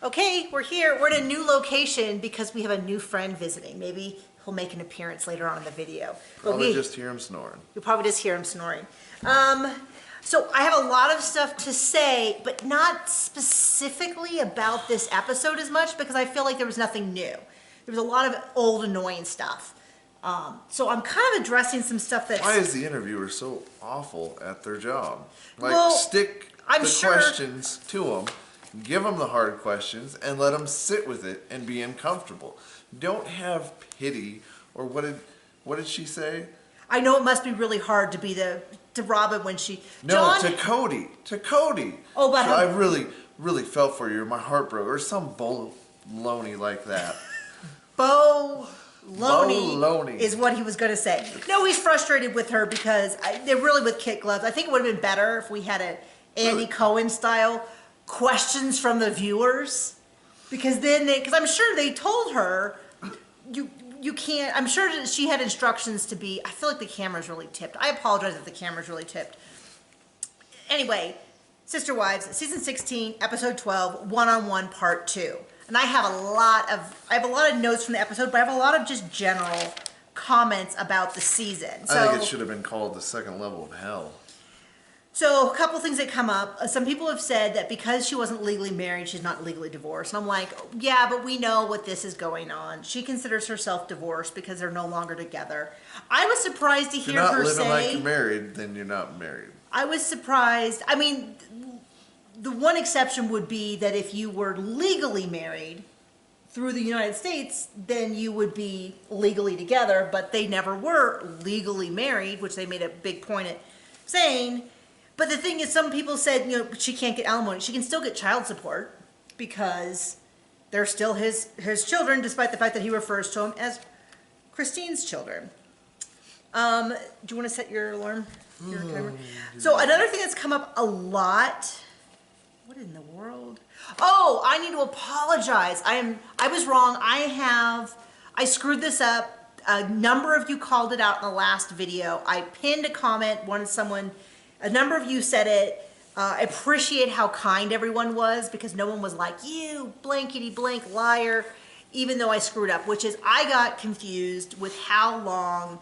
Okay, we're here. We're in a new location because we have a new friend visiting. Maybe he'll make an appearance later on in the video. Probably just hear him snoring. You'll probably just hear him snoring. So I have a lot of stuff to say, but not specifically about this episode as much because I feel like there was nothing new. There was a lot of old annoying stuff. So I'm kind of addressing some stuff that's... Why is the interviewer so awful at their job? Like, well, stick the questions to them, give them the hard questions, and let them sit with it and be uncomfortable. Don't have pity, or what did she say? I know it must be really hard to be to Robin when she... No, John? to Cody. Oh, but... So I really felt for you. My heart broke. Or some baloney like that. Baloney is what he was going to say. No, he's frustrated with her because they're really with kid gloves. I think it would have been better if we had an Andy Cohen style questions from the viewers, because I'm sure they told her you can't. I'm sure that she had instructions to be. I feel like the camera's really tipped. I apologize if the camera's really tipped. Anyway, Sister Wives, season 16, episode 12, one-on-one part 2. And I have a lot of notes from the episode, but I have a lot of just general comments about the season. So, I think it should have been called the second level of hell. So a couple things that come up. Some people have said that because she wasn't legally married, she's not legally divorced. And I'm like, yeah, but we know what this is going on. She considers herself divorced because they're no longer together. I was surprised to hear her say... If you're not living like you're married, then you're not married. I was surprised. I mean, the one exception would be that if you were legally married through the United States, then you would be legally together, but they never were legally married, which they made a big point at saying. But the thing is, some people said, she can't get alimony. She can still get child support because they're still his children, despite the fact that he refers to them as Christine's children. Do you want to set your alarm? Your timer? So another thing that's come up a lot... What in the world? Oh, I need to apologize. I was wrong. I screwed this up. A number of you called it out in the last video. I pinned a comment, a number of you said it. I appreciate how kind everyone was because no one was like, you blankety blank liar, even though I screwed up, which is I got confused with how long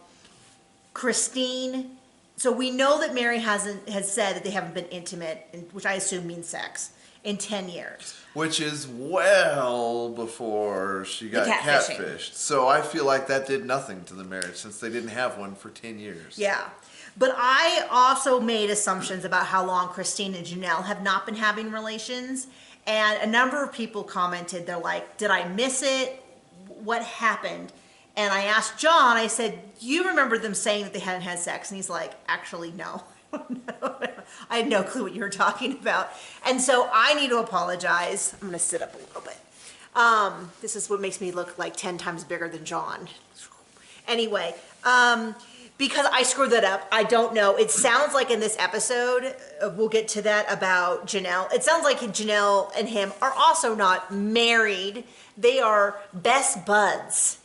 Christine... So we know that Mary has said that they haven't been intimate, which I assume means sex, in 10 years. Which is well before she got catfished. So I feel like that did nothing to the marriage since they didn't have one for 10 years. Yeah. But I also made assumptions about how long Christine and Janelle have not been having relations. And a number of people commented, they're like, did I miss it? What happened? And I asked John, I said, you remember them saying that they hadn't had sex? And he's like, actually, no. I had no clue what you were talking about. And so I need to apologize. I'm going to sit up a little bit. This is what makes me look like 10 times bigger than John. Anyway, because I screwed that up, I don't know. It sounds like in this episode, we'll get to that about Janelle. It sounds like Janelle and him are also not married. They are best buds.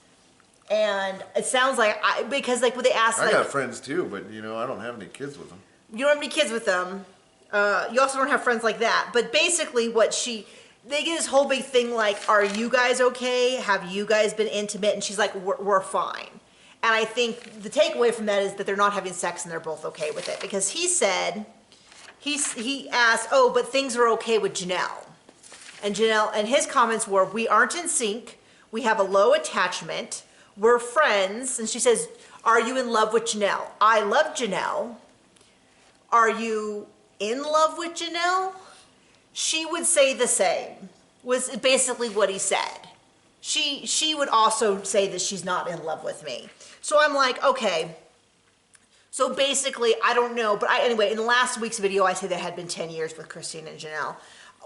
And it sounds like, because like when they asked, I got friends too, but I don't have any kids with them. You don't have any kids with them. You also don't have friends like that. But basically they get this whole big thing like, are you guys okay? Have you guys been intimate? And she's like, we're fine. And I think the takeaway from that is that they're not having sex and they're both okay with it. Because he said, he asked, oh, but things are okay with Janelle. And his comments were, we aren't in sync. We have a low attachment. We're friends. And she says, are you in love with Janelle? I love Janelle. Are you in love with Janelle? She would say the same, was basically what he said. She would also say that she's not in love with me. So I'm like, okay. So basically, I don't know. But anyway, in the last week's video, I said there had been 10 years with Christine and Janelle.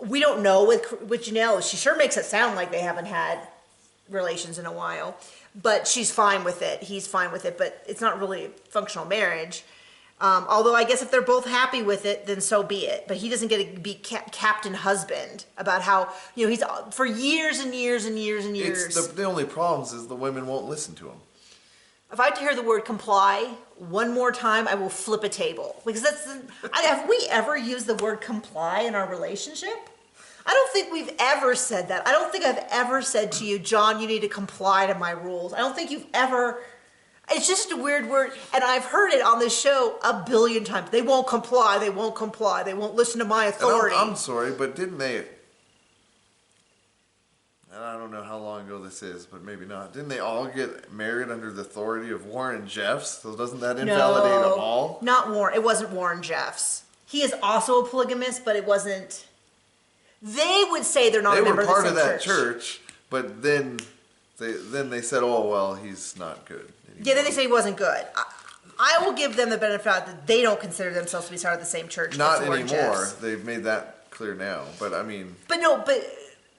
We don't know with Janelle. She sure makes it sound like they haven't had relations in a while. But she's fine with it. He's fine with it. But it's not really a functional marriage. Although I guess if they're both happy with it, then so be it. But he doesn't get to be captain husband about how, he's for years and years and years and years. The only problem is the women won't listen to him. If I had to hear the word comply one more time, I will flip a table. Because have we ever used the word comply in our relationship? I don't think we've ever said that. I don't think I've ever said to you, John, you need to comply to my rules. I don't think you've ever, it's just a weird word. And I've heard it on this show a billion times. They won't comply, they won't comply, they won't listen to my authority. I'm sorry, but didn't they, and I don't know how long ago this is, but maybe not. Didn't they all get married under the authority of Warren Jeffs? So doesn't that invalidate them all? Not Warren. It wasn't Warren Jeffs. He is also a polygamist, but it wasn't. They would say they're not a member of the same church. They were part of that church, but then they said, oh, well, he's not good anymore. Yeah, then they said he wasn't good. I will give them the benefit that they don't consider themselves to be part of the same church. Not anymore. They've made that clear now. But I mean. But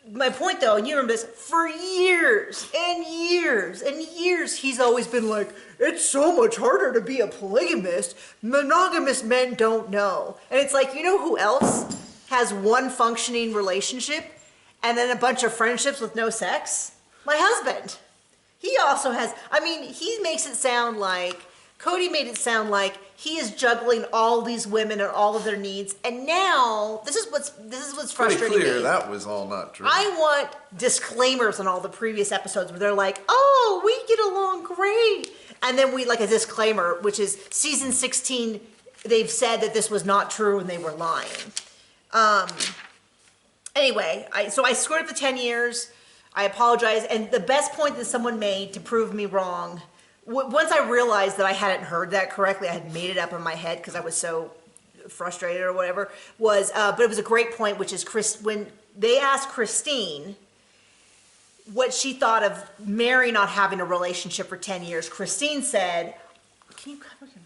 my point though, and you remember this, for years and years and years, he's always been like, it's so much harder to be a polygamist. Monogamous men don't know. And it's like, you know who else has one functioning relationship and then a bunch of friendships with no sex? My husband. He also has, I mean, he makes it sound like, Cody made it sound like he is juggling all these women and all of their needs. And now, this is what's frustrating pretty clear me. That was all not true. I want disclaimers on all the previous episodes where they're like, oh, we get along great. And then we, like a disclaimer, which is season 16, they've said that this was not true and they were lying. Anyway, so I scored up the 10 years. I apologize. And the best point that someone made to prove me wrong, once I realized that I hadn't heard that correctly, I had made it up in my head because I was so frustrated or whatever, was, but it was a great point, which is when they asked Christine what she thought of Mary not having a relationship for 10 years, Christine said, can you cover your mouth?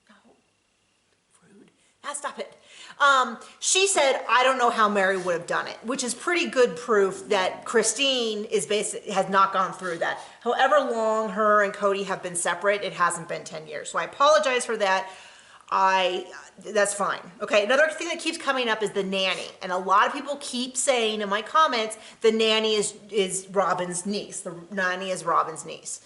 No. Rude. Ah, stop it. She said, I don't know how Mary would have done it, which is pretty good proof that Christine has not gone through that. However long her and Cody have been separate, it hasn't been 10 years. So I apologize for that. That's fine. Okay, another thing that keeps coming up is the nanny. And a lot of people keep saying in my comments, the nanny is Robin's niece. The nanny is Robin's niece.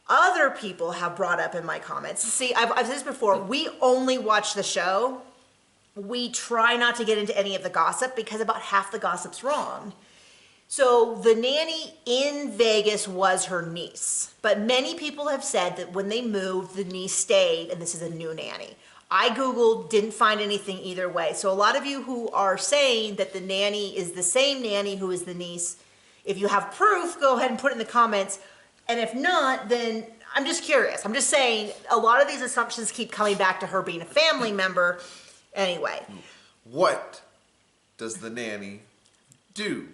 Other people have brought up in my comments, see, I've said this before, we only watch the show. We try not to get into any of the gossip because about half the gossip's wrong. So the nanny in Vegas was her niece, but many people have said that when they moved, the niece stayed and this is a new nanny. I Googled, didn't find anything either way. So a lot of you who are saying that the nanny is the same nanny who is the niece, if you have proof, go ahead and put it in the comments. And if not, then I'm just curious. I'm just saying a lot of these assumptions keep coming back to her being a family member. Anyway. What does the nanny do?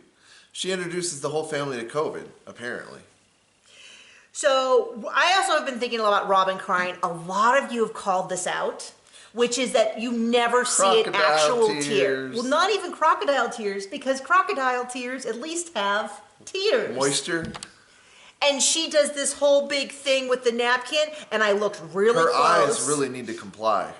She introduces the whole family to COVID, apparently. So I also have been thinking a lot about Robin crying. A lot of you have called this out, which is that you never see it actual tears. Well, not even crocodile tears, because crocodile tears at least have tears. Moisture. And she does this whole big thing with the napkin, and I looked really close. Her eyes really need to comply.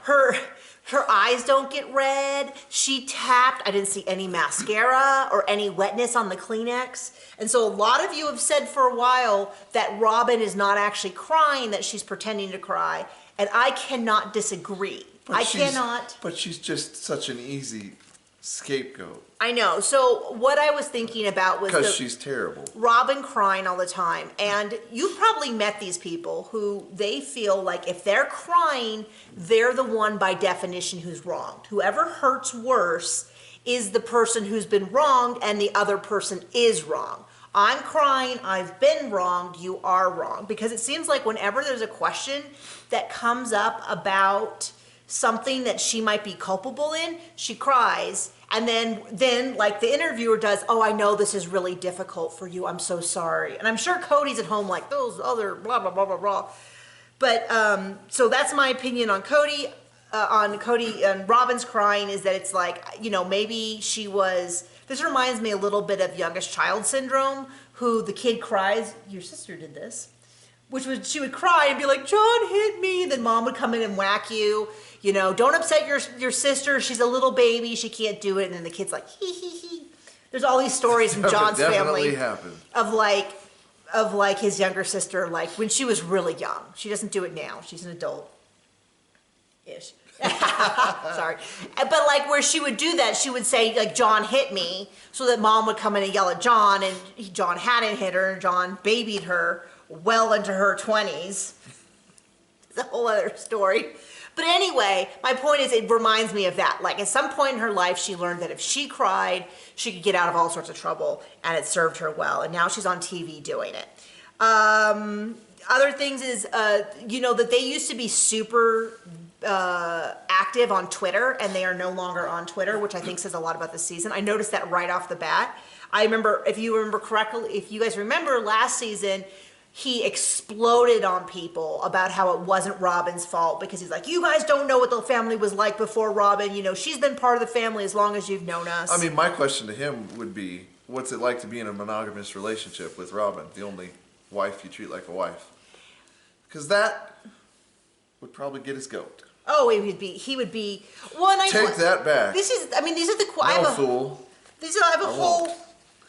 Her eyes don't get red. She tapped. I didn't see any mascara or any wetness on the Kleenex. And so a lot of you have said for a while that Robin is not actually crying, that she's pretending to cry. And I cannot disagree. I cannot. But she's just such an easy scapegoat. I know. So what I was thinking about was because she's terrible. Robin crying all the time. And you've probably met these people who they feel like if they're crying, they're the one by definition who's wronged. Whoever hurts worse is the person who's been wronged and the other person is wrong. I'm crying, I've been wronged, you are wrong. Because it seems like whenever there's a question that comes up about something that she might be culpable in, she cries. And then like the interviewer does, oh, I know this is really difficult for you. I'm so sorry. And I'm sure Cody's at home like those other blah, blah, blah, blah, blah. But so that's my opinion on Cody. And Robin's crying is that it's like, you know, maybe she was, this reminds me a little bit of youngest child syndrome, who the kid cries, your sister did this, which was, she would cry and be like, John hit me. And then mom would come in and whack you. You know, don't upset your sister. She's a little baby. She can't do it. And then the kid's like, hee hee hee. There's all these stories from John's family of like his younger sister, like when she was really young. She doesn't do it now. She's an adult-ish. Sorry. But like where she would do that, she would say like, John hit me, so that mom would come in and yell at John, and John hadn't hit her, and John babied her well into her 20s. It's a whole other story. But anyway, my point is it reminds me of that. Like at some point in her life, she learned that if she cried, she could get out of all sorts of trouble, and it served her well. And now she's on TV doing it. Other things is, that they used to be super active on Twitter, and they are no longer on Twitter, which I think says a lot about the season. I noticed that right off the bat. I remember, if you remember correctly, if you guys remember last season, he exploded on people about how it wasn't Robin's fault, because he's like, you guys don't know what the family was like before Robin. She's been part of the family as long as you've known us. I mean, my question to him would be, what's it like to be in a monogamous relationship with Robin, the only wife you treat like a wife? Because that would probably get his goat. Oh, he would be. Well, and Take that back. These are the. Fool. I have a whole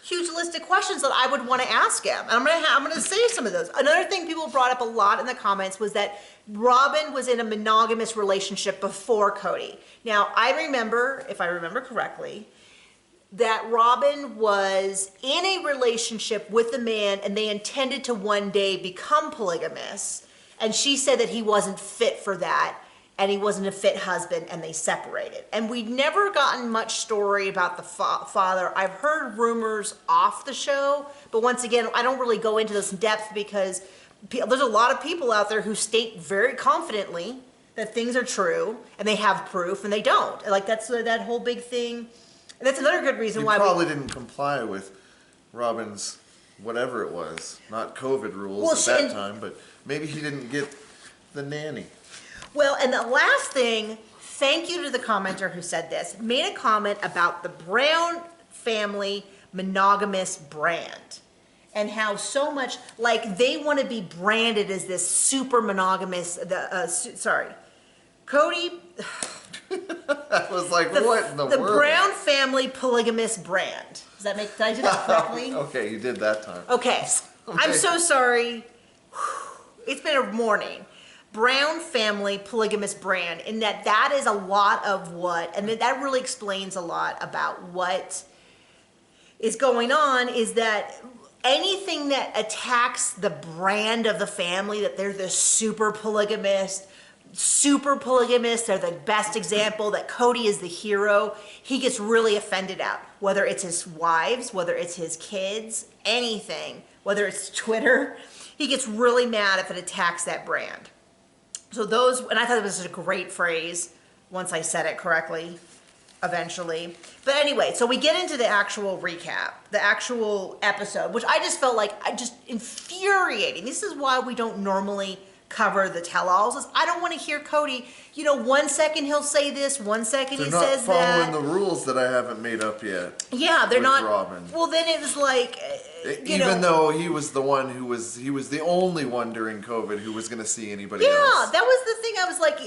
huge list of questions that I would want to ask him, and I'm gonna say some of those. Another thing people brought up a lot in the comments was that Robin was in a monogamous relationship before Cody. Now, I remember, if I remember correctly, that Robin was in a relationship with a man, and they intended to one day become polygamous, and she said that he wasn't fit for that, and he wasn't a fit husband, and they separated. And we'd never gotten much story about the father. I've heard rumors off the show, but once again, I don't really go into this in depth, because there's a lot of people out there who state very confidently that things are true, and they have proof, and they don't. Like, that's that whole big thing. And that's another good reason why he probably didn't comply with Robin's whatever it was, not COVID rules at that time, but maybe he didn't get the nanny. Well, and the last thing, thank you to the commenter who said this, made a comment about the Brown family monogamous brand, and how so much, like, they want to be branded as this super monogamous, Cody. I was like, what in the world? The Brown family polygamous brand. Did I do that correctly? Okay, you did that time. Okay. I'm so sorry. It's been a morning. Brown family polygamous brand, in that is a lot of what, and that really explains a lot about what is going on, is that anything that attacks the brand of the family, that they're the super polygamist, they're the best example, that Cody is the hero, he gets really offended at, whether it's his wives, whether it's his kids, anything, whether it's Twitter, he gets really mad if it attacks that brand. So those, and I thought it was a great phrase once I said it correctly, eventually. But anyway, so we get into the actual recap, the actual episode, which I just felt like infuriating. This is why we don't normally cover the tell-alls. Is I don't want to hear Cody, 1 second he'll say this, 1 second he says that. They're not following the rules that I haven't made up yet. Yeah, they're not. Robin. Well, then it was like, even though he was the one he was the only one during COVID who was going to see anybody else. Yeah, that was the thing. I was like,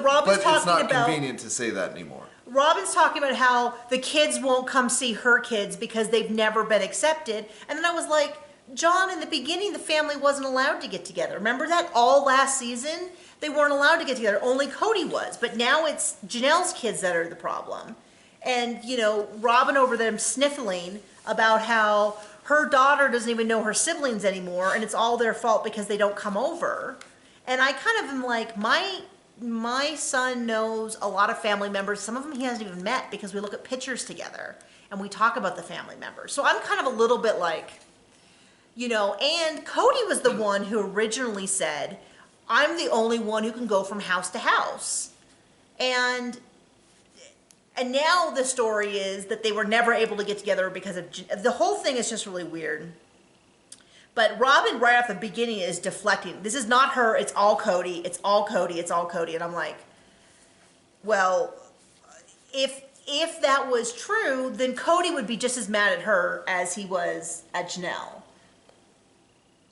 Robin's but talking it's not about. Convenient to say that anymore. Robin's talking about how the kids won't come see her kids because they've never been accepted. And then I was like, John, in the beginning, the family wasn't allowed to get together. Remember that? All last season, they weren't allowed to get together. Only Cody was. But now it's Janelle's kids that are the problem. And, Robin over them sniffling about how her daughter doesn't even know her siblings anymore, and it's all their fault because they don't come over. And I kind of am like, my son knows a lot of family members. Some of them he hasn't even met, because we look at pictures together and we talk about the family members. So I'm kind of a little bit like, and Cody was the one who originally said, I'm the only one who can go from house to house. And now the story is that they were never able to get together because of, the whole thing is just really weird. But Robin, right off the beginning, is deflecting. This is not her, it's all Cody, it's all Cody, it's all Cody. And I'm like, well, if that was true, then Cody would be just as mad at her as he was at Janelle.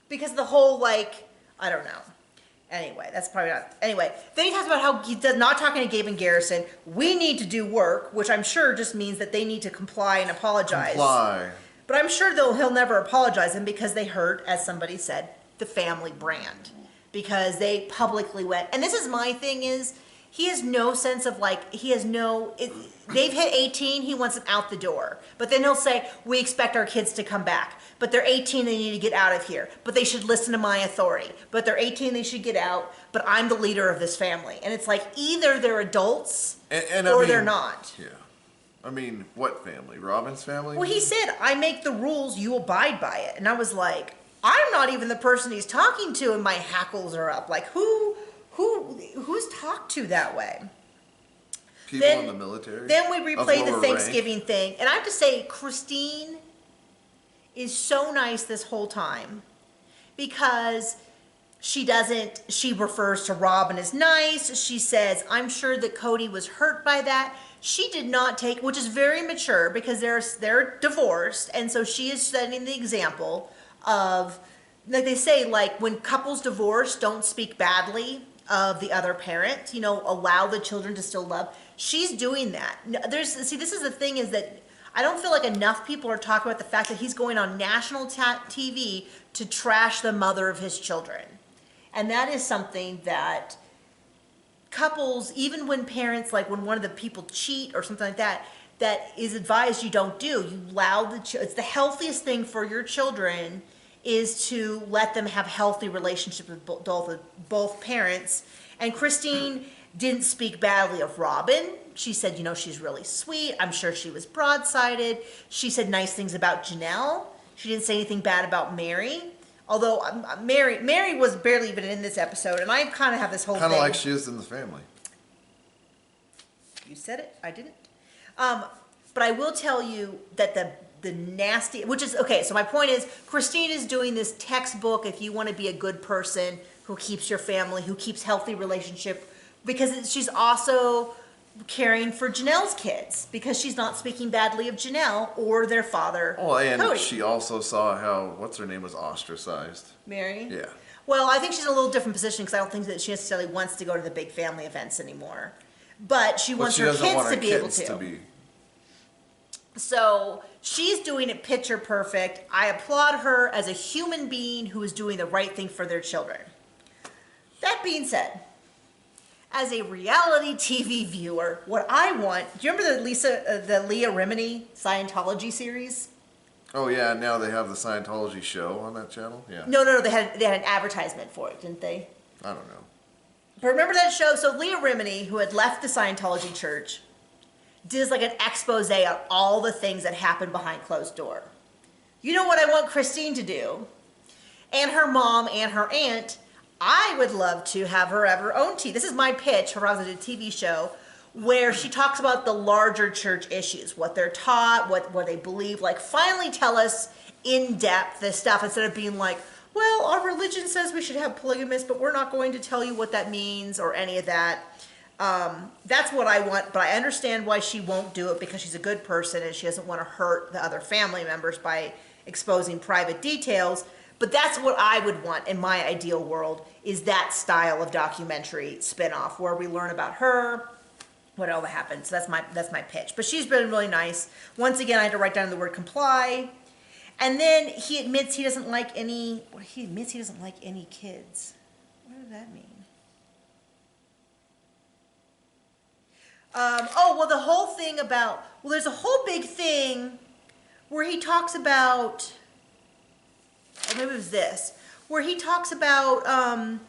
Because the whole, I don't know. Anyway, that's probably not. Anyway, then he talks about how he does not talking to Gabe and Garrison. We need to do work, which I'm sure just means that they need to comply and apologize. Comply. But I'm sure he'll never apologize them, because they hurt, as somebody said, the family brand. Because they publicly went. And this is my thing is he has no sense of like, they've hit 18, he wants them out the door. But then he'll say, we expect our kids to come back. But they're 18, they need to get out of here. But they should listen to my authority. But they're 18, they should get out. But I'm the leader of this family. And it's like, either they're adults or they're not. Yeah. I mean, what family? Robin's family? Well, he said, I make the rules, you abide by it. And I was like, I'm not even the person he's talking to, and my hackles are up. Like, who's talked to that way? People in the military? Then we replay the Thanksgiving rank. thing. And I have to say, Christine is so nice this whole time. Because she refers to Robin as nice. She says, I'm sure that Cody was hurt by that. She did not take, which is very mature because they're divorced. And so she is setting the example of, like they say, like when couples divorce, don't speak badly of the other parent, allow the children to still love. She's doing that. This is the thing, is that I don't feel like enough people are talking about the fact that he's going on national TV to trash the mother of his children. And that is something that couples, even when parents, like when one of the people cheat or something like that, that is advised you don't do. You allow it's the healthiest thing for your children is to let them have healthy relationships with both parents. And Christine didn't speak badly of Robin. She said, she's really sweet. I'm sure she was broadsided. She said nice things about Janelle. She didn't say anything bad about Mary. Although Mary was barely even in this episode, and I kind of have this whole thing. Kind of like she is in the family. You said it, I didn't. But I will tell you that the nasty, which is, okay, so my point is, Christine is doing this textbook, if you want to be a good person who keeps your family, who keeps healthy relationship, because she's also caring for Janelle's kids, because she's not speaking badly of Janelle or their father, and Cody. She also saw how, what's her name, was ostracized. Mary? Yeah. Well, I think she's in a little different position because I don't think that she necessarily wants to go to the big family events anymore. But she wants her kids to be able to. So she's doing it picture perfect. I applaud her as a human being who is doing the right thing for their children. That being said, as a reality TV viewer, what I want, do you remember the Leah Remini Scientology series? Oh yeah, now they have the Scientology show on that channel? Yeah. No, they had an advertisement for it, didn't they? I don't know. But remember that show? So Leah Remini, who had left the Scientology church, did like an expose on all the things that happened behind closed door. You know what I want Christine to do? And her mom and her aunt, I would love to have her have her own TV. This is my pitch, her as a TV show, where she talks about the larger church issues, what they're taught, what they believe. Like, finally tell us in depth this stuff instead of being like, well, our religion says we should have polygamists, but we're not going to tell you what that means or any of that. That's what I want, but I understand why she won't do it, because she's a good person and she doesn't want to hurt the other family members by exposing private details. But that's what I would want in my ideal world, is that style of documentary spinoff where we learn about her, what all that happened. So that's my pitch. But she's been really nice. Once again, I had to write down the word comply. And then he admits he doesn't like any kids. What does that mean? The whole thing about, there's a whole big thing where he talks about, or maybe it was this, where he talks about,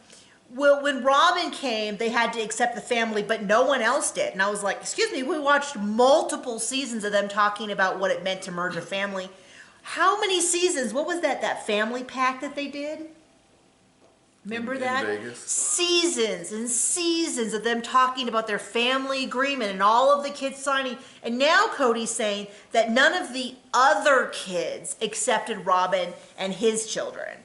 when Robin came, they had to accept the family, but no one else did. And I was like, excuse me, we watched multiple seasons of them talking about what it meant to merge a family. How many seasons? What was that family pact that they did? Remember that? In Vegas? Seasons and seasons of them talking about their family agreement and all of the kids signing. And now Cody's saying that none of the other kids accepted Robin and his children.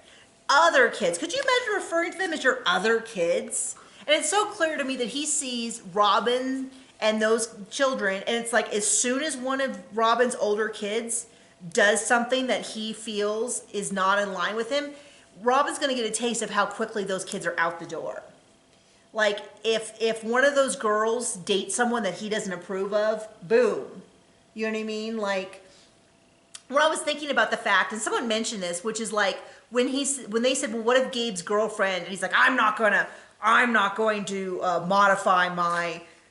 Other kids. Could you imagine referring to them as your other kids? And it's so clear to me that he sees Robin and those children, and it's like as soon as one of Robin's older kids does something that he feels is not in line with him, Robin's going to get a taste of how quickly those kids are out the door. Like, if one of those girls dates someone that he doesn't approve of, boom. You know what I mean? Like, when I was thinking about the fact, and someone mentioned this, which is like, when they said, well, what if Gabe's girlfriend, and he's like, I'm not going to I'm not going to modify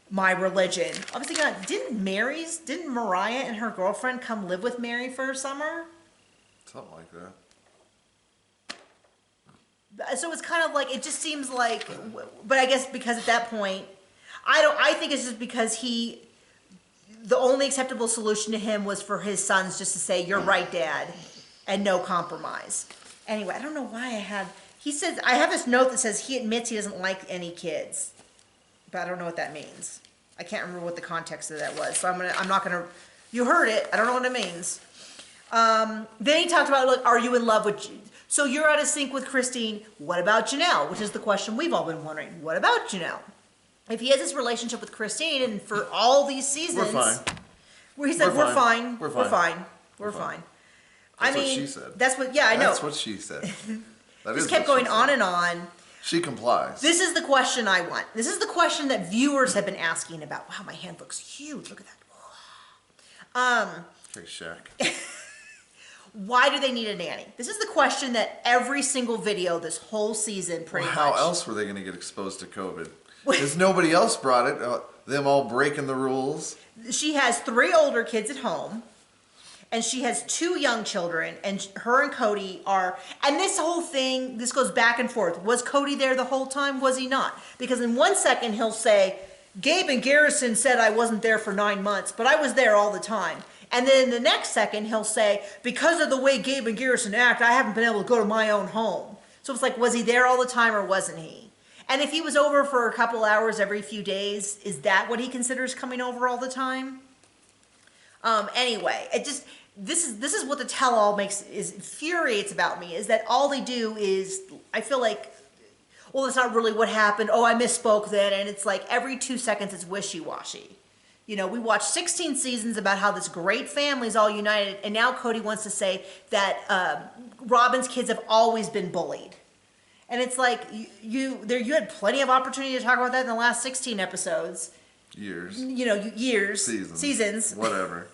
my religion. I was thinking, didn't Mariah and her girlfriend come live with Mary for a summer? Something like that. So it's kind of like, it just seems like, but I guess because at that point, I think it's just because the only acceptable solution to him was for his sons just to say, you're right, Dad, and no compromise. Anyway, I don't know why he says, I have this note that says he admits he doesn't like any kids, but I don't know what that means. I can't remember what the context of that was, so I'm not gonna, you heard it, I don't know what it means. Then he talked about, like, are you in love with, so you're out of sync with Christine, what about Janelle? Which is the question we've all been wondering, what about Janelle? If he has this relationship with Christine, and for all these seasons, We're fine. where he said, we're fine. We're fine. I That's mean, what she said. that's what, yeah, I know. That's what she said. That Just is kept what she going said. on and on. She complies. This is the question I want. This is the question that viewers have been asking about. Wow, my hand looks huge. Look at that. Okay, Shaq. Why do they need a nanny? This is the question that every single video this whole season pretty much. How else were they going to get exposed to COVID? Because nobody else brought it. Them all breaking the rules. She has 3 older kids at home, and she has 2 young children, and her and Cody are, and this whole thing, this goes back and forth. Was Cody there the whole time? Was he not? Because in one second he'll say, Gabe and Garrison said I wasn't there for 9 months, but I was there all the time. And then in the next second he'll say, because of the way Gabe and Garrison act, I haven't been able to go to my own home. So it's like, was he there all the time or wasn't he? And if he was over for a couple hours every few days, is that what he considers coming over all the time? Anyway, this is what the tell-all infuriates about me, is that all they do is, I feel like, well, that's not really what happened. Oh, I misspoke then. And it's like every 2 seconds it's wishy-washy. You know, we watched 16 seasons about how this great family is all united, and now Cody wants to say that Robin's kids have always been bullied. And it's like, you had plenty of opportunity to talk about that in the last 16 episodes. Years. You know, years. Seasons. Whatever.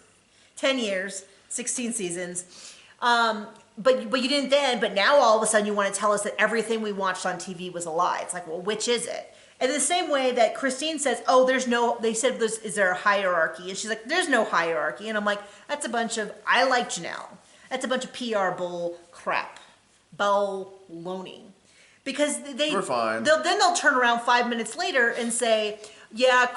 10 years, 16 seasons. But you didn't then, but now all of a sudden you want to tell us that everything we watched on TV was a lie. It's like, well, which is it? And in the same way that Christine says, oh, they said, is there a hierarchy? And she's like, there's no hierarchy. And I'm like, that's a bunch of, I like Janelle. That's a bunch of PR bull crap. Baloney. Because we're fine. They'll turn around 5 minutes later and say, yeah,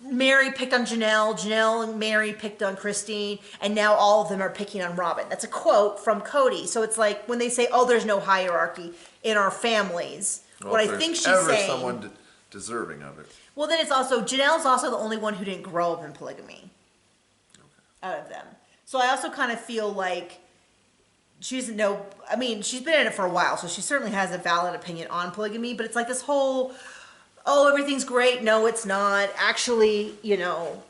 Mary picked on Janelle and Mary picked on Christine, and now all of them are picking on Robin. That's a quote from Cody. So it's like when they say, oh, there's no hierarchy in our families, Well, what I think she's saying. Someone deserving of it. Well, then it's also, Janelle's also the only one who didn't grow up in polygamy out of them. So I also kind of feel like she doesn't know, I mean, she's been in it for a while, so she certainly has a valid opinion on polygamy, but it's like this whole, oh, everything's great. No, it's not. Actually, you know,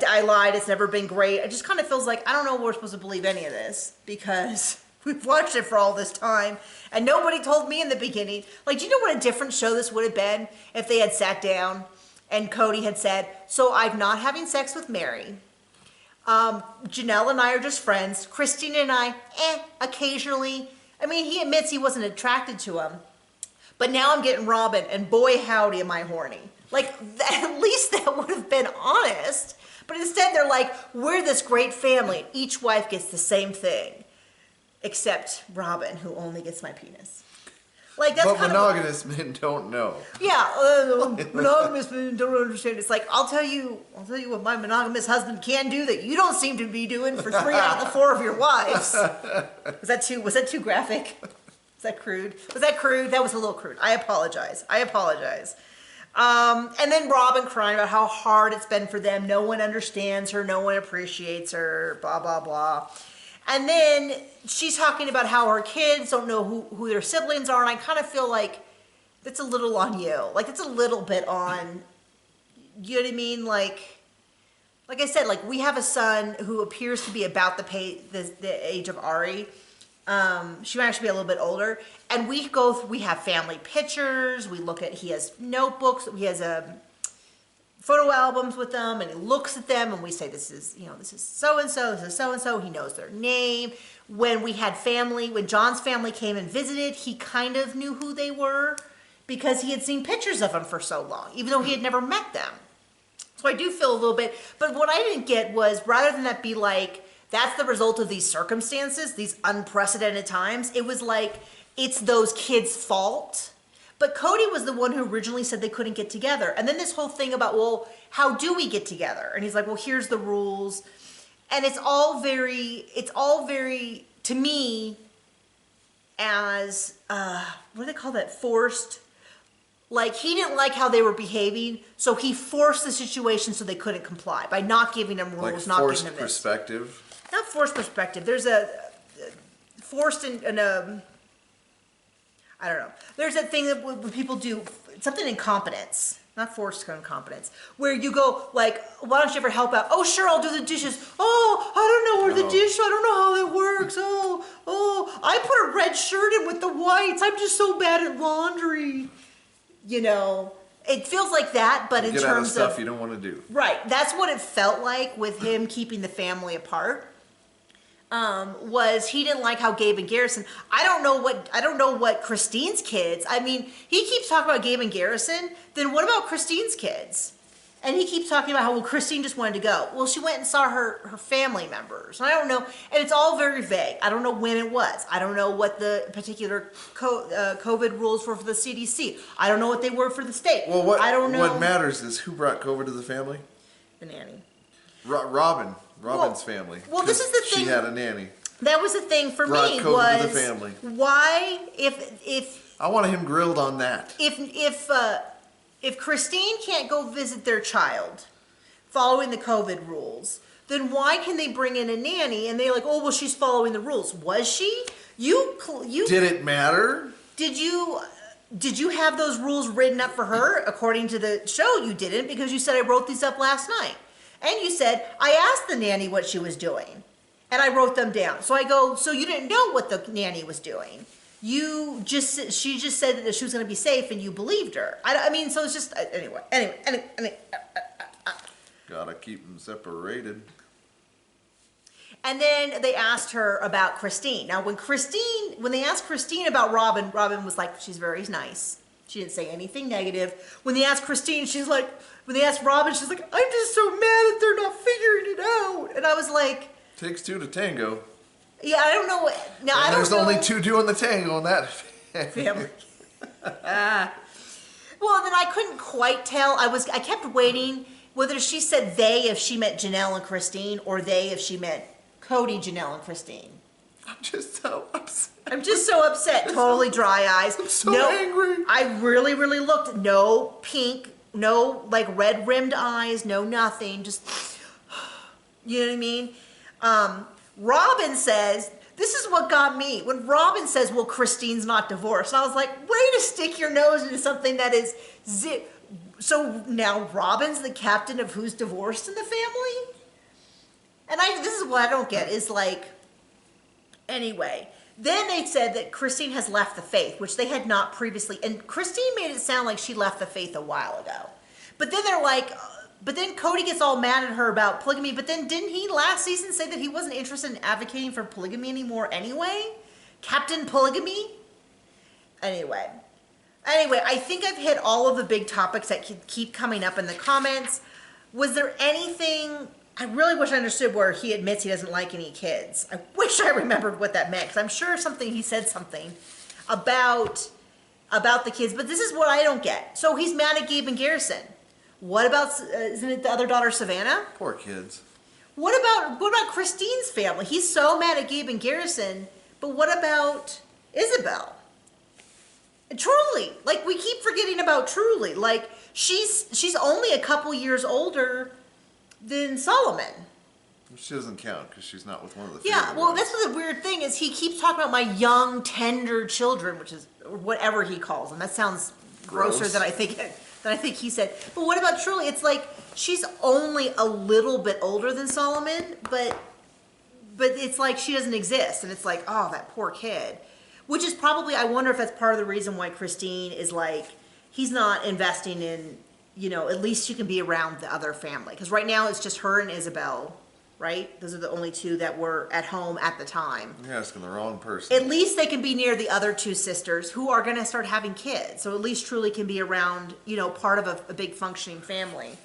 I lied. It's never been great. It just kind of feels like, I don't know if we're supposed to believe any of this because we've watched it for all this time and nobody told me in the beginning. Like, do you know what a different show this would have been if they had sat down and Cody had said, so I'm not having sex with Mary. Janelle and I are just friends. Christine and I, occasionally. I mean, he admits he wasn't attracted to him. But now I'm getting Robin, and boy howdy am I horny. Like, at least that would have been honest. But instead they're like, we're this great family, and each wife gets the same thing. Except Robin, who only gets my penis. Like, that's but kind monogamous men don't know. Yeah, monogamous men don't understand. It's like, I'll tell you what my monogamous husband can do that you don't seem to be doing for 3 out of the 4 of your wives. Was that too graphic? Was that crude? That was a little crude. I apologize. And then Robin crying about how hard it's been for them. No one understands her. No one appreciates her. Blah, blah, blah. And then she's talking about how her kids don't know who their siblings are. And I kind of feel like that's a little on you. Like, it's a little bit on, you know what I mean? Like I said, like, we have a son who appears to be about the age of Ari. She might actually be a little bit older. And we have family pictures. We look at, he has notebooks. He has photo albums with them, and he looks at them, and we say, this is so-and-so, this is so-and-so. He knows their name. When John's family came and visited, he kind of knew who they were. because he had seen pictures of them for so long, even though he had never met them. So I do feel a little bit, but what I didn't get was, rather than that be like, that's the result of these circumstances, these unprecedented times, it was like, it's those kids' fault. But Cody was the one who originally said they couldn't get together. And then this whole thing about, well, how do we get together? And he's like, well, here's the rules. And it's all very, to me, as, what do they call that? Forced. Like, he didn't like how they were behaving, so he forced the situation so they couldn't comply by not giving them rules, Like not forced giving them this. perspective. Not forced perspective. There's a forced in a, I don't know. There's that thing that when people do something incompetence, not forced incompetence, where you go like, why don't you ever help out? Oh, sure, I'll do the dishes. Oh, I don't know where the dish, I don't know how that works. Oh, I put a red shirt in with the whites. I'm just so bad at laundry. You know, it feels like that, but in Get out of terms stuff of you don't want to do. right, that's what it felt like with him keeping the family apart. Was he didn't like how Gabe and Garrison. I don't know what Christine's kids. I mean, he keeps talking about Gabe and Garrison. Then what about Christine's kids? And he keeps talking about how, well, Christine just wanted to go. Well, she went and saw her family members. And I don't know, and it's all very vague. I don't know when it was. I don't know what the particular COVID rules were for the CDC. I don't know what they were for the state. Well, I don't know. What matters is who brought COVID to the family? The nanny. Robin's family. Well, this is the thing. She had a nanny. That was the thing for Brought me COVID was to the family. Why if I wanted him grilled on that. If Christine can't go visit their child following the COVID rules, then why can they bring in a nanny and they're like, oh, well, she's following the rules. Was she? You Did it matter? Did you have those rules written up for her? According to the show, you didn't, because you said I wrote these up last night. And you said, I asked the nanny what she was doing. And I wrote them down. So I go, so you didn't know what the nanny was doing. She just said that she was going to be safe and you believed her. I mean, so it's just, anyway. Gotta keep them separated. And then they asked her about Christine. Now, when they asked Christine about Robin was like, she's very nice. She didn't say anything negative. When they asked Christine, when they asked Robin, she's like, I'm just so mad that they're not figuring it out. And I was like, takes two to tango. yeah, I don't know. Now, I don't know. There's only two doing the tango in that family. Well, then I couldn't quite tell. I kept waiting whether she said they if she meant Janelle and Christine, or they if she meant Cody, Janelle, and Christine. I'm just so upset. I'm just so upset. Totally dry eyes. I'm so angry. I really, really looked. No pink, no like red rimmed eyes, no nothing. Just, you know what I mean? Robin says, this is what got me. When Robin says, well, Christine's not divorced. And I was like, way to stick your nose into something that is so now Robin's the captain of who's divorced in the family? And this is what I don't get, is like, anyway. Then they said that Christine has left the faith, which they had not previously. And Christine made it sound like she left the faith a while ago. But then they're like, but then Cody gets all mad at her about polygamy. But then didn't he last season say that he wasn't interested in advocating for polygamy anymore anyway? Captain Polygamy? Anyway, I think I've hit all of the big topics that keep coming up in the comments. Was there anything... I really wish I understood where he admits he doesn't like any kids. I wish I remembered what that meant, because I'm sure he said something about the kids, but this is what I don't get. So he's mad at Gabe and Garrison. What about, isn't it the other daughter, Savannah? Poor kids. What about Christine's family? He's so mad at Gabe and Garrison, but what about Isabel? And Truly, like, we keep forgetting about Truly. Like, she's only a couple years older than Solomon. She doesn't count because she's not with one of the Yeah, family well, members. that's what the weird thing is. He keeps talking about my young, tender children, which is whatever he calls them. That sounds grosser Gross. than I think he said. But what about Truly? It's like she's only a little bit older than Solomon, but it's like she doesn't exist, and it's like, oh, that poor kid. Which is probably, I wonder if that's part of the reason why Christine is like, he's not investing in, at least she can be around the other family. Because right now it's just her and Isabel, right? Those are the only two that were at home at the time. You're asking the wrong person. At least they can be near the other two sisters who are going to start having kids. So at least truly can be around, part of a big functioning family.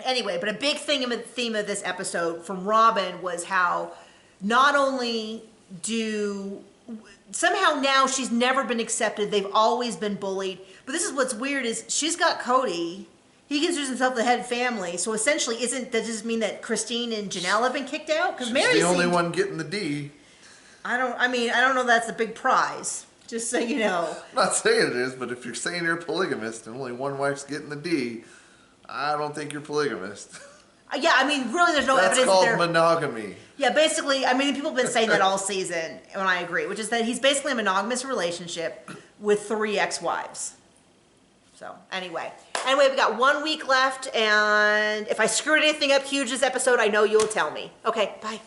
Anyway, but a big theme of this episode from Robin was how not only somehow now she's never been accepted. They've always been bullied. But this is what's weird is she's got Cody. He considers himself the head family. So essentially, does this mean that Christine and Janelle have been kicked out? Because Mary the only one getting the D. I don't know that's a big prize. Just so you know. I'm not saying it is, but if you're saying you're a polygamist and only one wife's getting the D, I don't think you're polygamist. Yeah, I mean, really, there's no evidence. That's called monogamy. Yeah, basically, I mean, people have been saying that all season, and I agree, which is that he's basically a monogamous relationship with 3 ex-wives. So, anyway, we got 1 week left, and if I screwed anything up huge this episode, I know you'll tell me. Okay, bye.